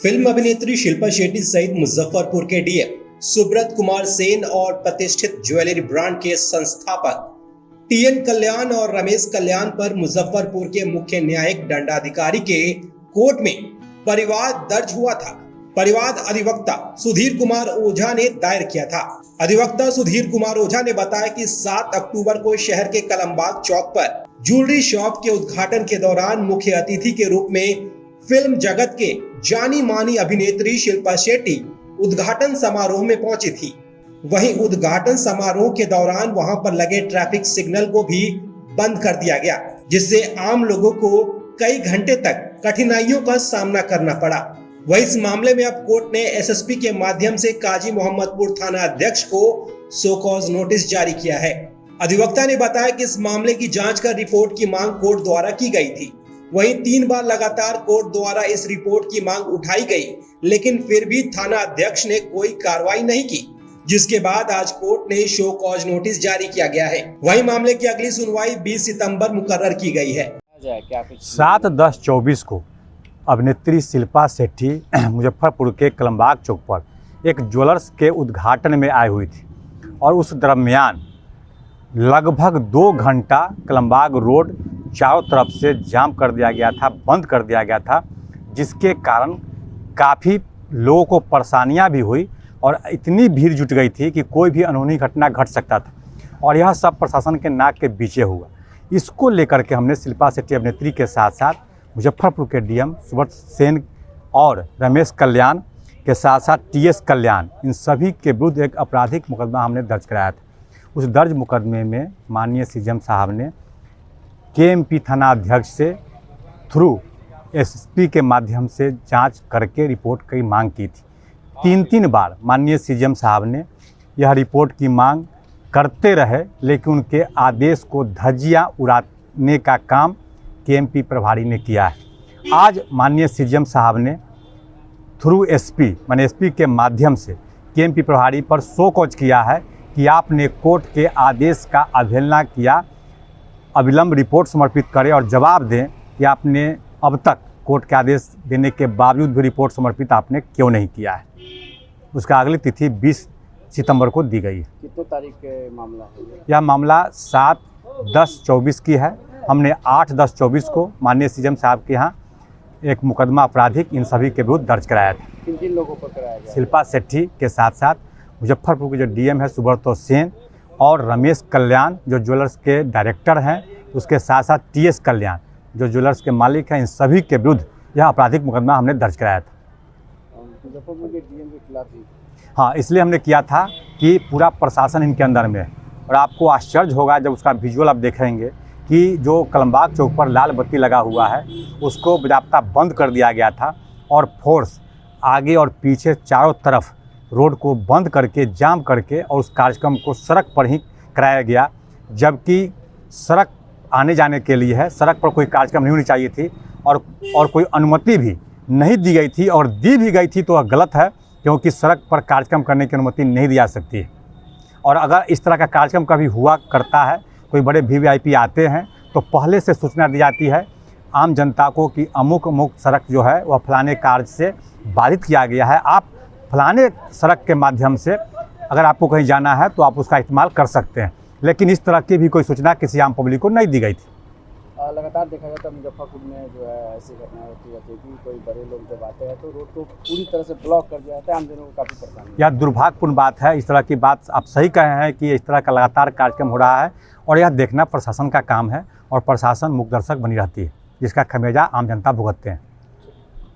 Film अभिनेत्री शिल्पा शेट्टी सहित मुजफ्फरपुर के डीएम सुब्रत कुमार सेन और प्रतिष्ठित ज्वेलरी ब्रांड के संस्थापक टीएन कल्याण और रमेश कल्याण पर मुजफ्फरपुर के मुख्य न्यायिक दंडाधिकारी के कोर्ट में परिवाद दर्ज हुआ था। परिवाद अधिवक्ता सुधीर कुमार ओझा ने दायर किया था। अधिवक्ता सुधीर कुमार ओझा ने बताया कि 7 अक्टूबर को शहर के कलमबाग चौक पर ज्वेलरी शॉप के उद्घाटन के दौरान मुख्य अतिथि के रूप में फिल्म जगत के जानी मानी अभिनेत्री शिल्पा शेट्टी उद्घाटन समारोह में पहुंची थी। वहीं उद्घाटन समारोह के दौरान वहां पर लगे ट्रैफिक सिग्नल को भी बंद कर दिया गया, जिससे आम लोगों को कई घंटे तक कठिनाइयों का सामना करना पड़ा। वहीं इस मामले में अब कोर्ट ने एसएसपी के माध्यम से काजी मोहम्मदपुर थाना अध्यक्ष को सो कॉज नोटिस जारी किया है। अधिवक्ता ने बताया कि इस मामले की जांच कर रिपोर्ट की मांग कोर्ट द्वारा की गई थी। वहीं 3 बार लगातार कोर्ट द्वारा इस रिपोर्ट की मांग उठाई गई, लेकिन फिर भी थाना अध्यक्ष ने कोई कार्रवाई नहीं की, जिसके बाद आज कोर्ट ने शो कॉज नोटिस जारी किया गया है। वहीं मामले की अगली सुनवाई 20 सितंबर मुकर्रर की गई है। 7/10/24 को अभिनेत्री शिल्पा शेट्टी मुजफ्फरपुर के कलमबाग चौक पर एक ज्वेलर्स के उद्घाटन में आई हुई थी और उस दरमियान लगभग 2 घंटा कलमबाग रोड चारों तरफ से जाम कर दिया गया था, बंद कर दिया गया था, जिसके कारण काफ़ी लोगों को परेशानियां भी हुई और इतनी भीड़ जुट गई थी कि कोई भी अनहोनी घटना घट सकता था और यह सब प्रशासन के नाक के पीछे हुआ। इसको लेकर के हमने शिल्पा शेट्टी अभिनेत्री के साथ साथ मुजफ्फरपुर के डीएम सुब्रत सेन और रमेश कल्याण के साथ साथ टीएस कल्याण, इन सभी के विरुद्ध एक आपराधिक मुकदमा हमने दर्ज कराया था। उस दर्ज मुकदमे में माननीय सीएम साहब ने केएमपी थाना अध्यक्ष से थ्रू एसपी के माध्यम से जांच करके रिपोर्ट की मांग की थी। 3 बार माननीय सीएम साहब ने यह रिपोर्ट की मांग करते रहे, लेकिन उनके आदेश को धज्जियां उड़ाने का काम केएमपी प्रभारी ने किया है। आज माननीय सीएम साहब ने थ्रू एसपी माने एसपी के माध्यम से केएमपी प्रभारी पर शो कॉज किया है कि आपने कोर्ट के आदेश का अवहेलना किया, अविलंब रिपोर्ट समर्पित करें और जवाब दें कि आपने अब तक कोर्ट के आदेश देने के बावजूद भी रिपोर्ट समर्पित आपने क्यों नहीं किया है। उसका अगली तिथि 20 सितंबर को दी गई है। कितने तारीख के मामला है? यह मामला 7/10/24 की है। हमने 8/10/24 को माननीय सीएम साहब के यहाँ एक मुकदमा आपराधिक इन सभी के विरुद्ध दर्ज कराया था। किन लोगों पर कराया गया? शिल्पा शेट्टी के साथ साथ मुजफ्फरपुर के जो डीएम है सुब्रत सेन और रमेश कल्याण जो ज्वेलर्स के डायरेक्टर हैं, उसके साथ साथ टीएस कल्याण जो ज्वेलर्स के मालिक हैं, इन सभी के विरुद्ध यह आपराधिक मुकदमा हमने दर्ज कराया था। मुजफ्फरपुर के डीएम के खिलाफ ही? हाँ, इसलिए हमने किया था कि पूरा प्रशासन इनके अंदर में है और आपको आश्चर्य होगा जब उसका विजुअल आप देखेंगे कि जो कलमबाग चौक पर लाल बत्ती लगा हुआ है उसको बाकायदा बंद कर दिया गया था और फोर्स आगे और पीछे चारों तरफ रोड को बंद करके जाम करके और उस कार्यक्रम को सड़क पर ही कराया गया, जबकि सड़क आने जाने के लिए है, सड़क पर कोई कार्यक्रम नहीं होनी चाहिए थी और कोई अनुमति भी नहीं दी गई थी, और दी भी गई थी तो वह गलत है, क्योंकि सड़क पर कार्यक्रम करने की अनुमति नहीं दी जा सकती है। और अगर इस तरह का कार्यक्रम कभी हुआ करता है, कोई बड़े वीवीआईपी आते हैं तो पहले से सूचना दी जाती है आम जनता को कि अमुक सड़क जो है वह फलाने कार्य से बाधित किया गया है, आप फलाने सड़क के माध्यम से अगर आपको कहीं जाना है तो आप उसका इस्तेमाल कर सकते हैं। लेकिन इस तरह की भी कोई सूचना किसी आम पब्लिक को नहीं दी गई थी। लगातार देखा जाता है मुजफ्फरपुर में जो है ऐसी घटनाएं होती रहती है कि कोई बड़े लोग जब आते हैं तो रोड को पूरी तरह से ब्लॉक कर दिया जाता है, आम जनों को काफ़ी परेशानी। यह दुर्भाग्यपूर्ण बात है। इस तरह की बात आप सही कहे हैं कि इस तरह का लगातार कार्यक्रम हो रहा है और यह देखना प्रशासन का काम है और प्रशासन मूक दर्शक बनी रहती है, जिसका खमियाजा आम जनता भुगतते हैं।